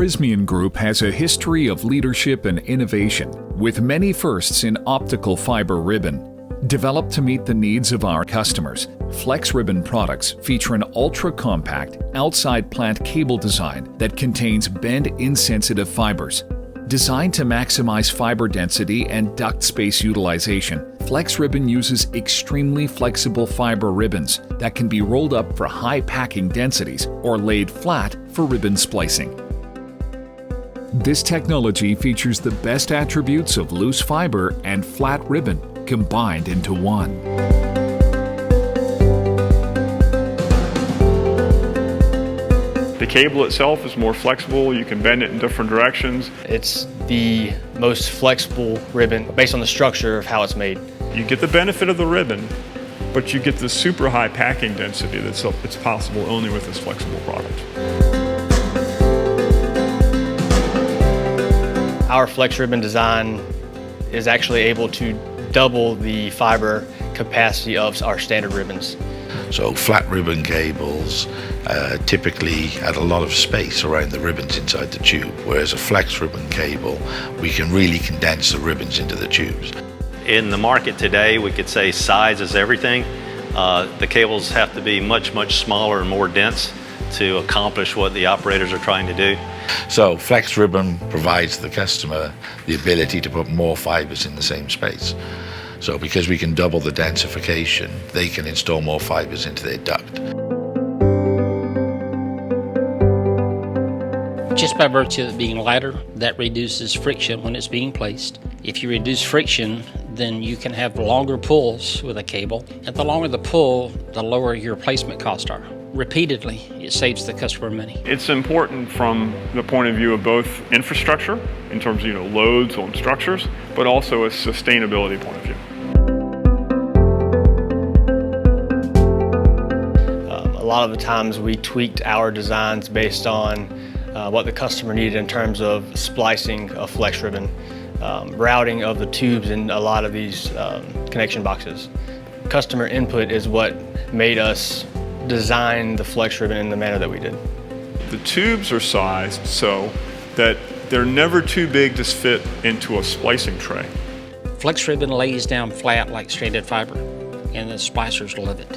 Prysmian Group has a history of leadership and innovation, with many firsts in optical fiber ribbon. Developed to meet the needs of our customers, FlexRibbon products feature an ultra-compact, outside plant cable design that contains bend-insensitive fibers. Designed to maximize fiber density and duct space utilization, FlexRibbon uses extremely flexible fiber ribbons that can be rolled up for high packing densities or laid flat for ribbon splicing. This technology features the best attributes of loose fiber and flat ribbon combined into one. The cable itself is more flexible. You can bend it in different directions. It's the most flexible ribbon based on the structure of how it's made. You get the benefit of the ribbon, but you get the super high packing density that's possible only with this flexible product. Our FlexRibbon design is actually able to double the fiber capacity of our standard ribbons. So flat ribbon cables typically add a lot of space around the ribbons inside the tube, whereas a flex ribbon cable, we can really condense the ribbons into the tubes. In the market today, we could say size is everything. The cables have to be much, much smaller and more dense to accomplish what the operators are trying to do. So flex ribbon provides the customer the ability to put more fibers in the same space. So because we can double the densification, they can install more fibers into their duct. Just by virtue of it being lighter, that reduces friction when it's being placed. If you reduce friction, then you can have longer pulls with a cable. And the longer the pull, the lower your placement costs are. Repeatedly, it saves the customer money. It's important from the point of view of both infrastructure, in terms of loads on structures, but also a sustainability point of view. A lot of the times we tweaked our designs based on what the customer needed in terms of splicing of flex ribbon, routing of the tubes in a lot of these connection boxes. Customer input is what made us design the flex ribbon in the manner that we did. The tubes are sized so that they're never too big to fit into a splicing tray. Flex ribbon lays down flat like stranded fiber, and the splicers love it.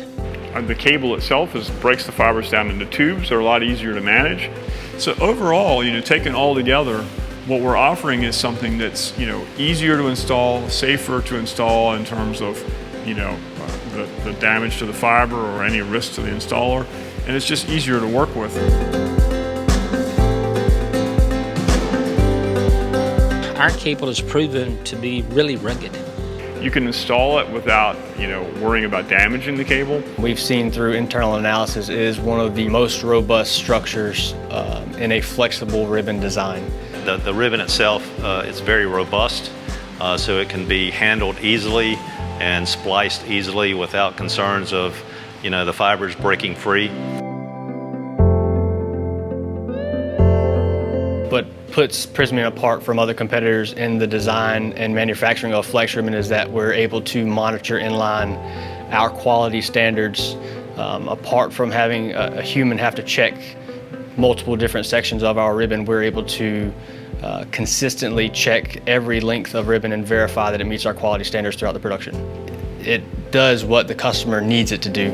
The cable itself breaks the fibers down into tubes. They're a lot easier to manage. So overall, taken all together, what we're offering is something that's easier to install, safer to install in terms of the damage to the fiber or any risk to the installer, and it's just easier to work with. Our cable is proven to be really rugged. You can install it without worrying about damaging the cable. We've seen through internal analysis it is one of the most robust structures in a flexible ribbon design. The ribbon itself is very robust, so it can be handled easily and spliced easily without concerns of the fibers breaking free. What puts Prysmian apart from other competitors in the design and manufacturing of flex ribbon is that we're able to monitor inline our quality standards, apart from having a human have to check multiple different sections of our ribbon. We're able to consistently check every length of ribbon and verify that it meets our quality standards throughout the production. It does what the customer needs it to do.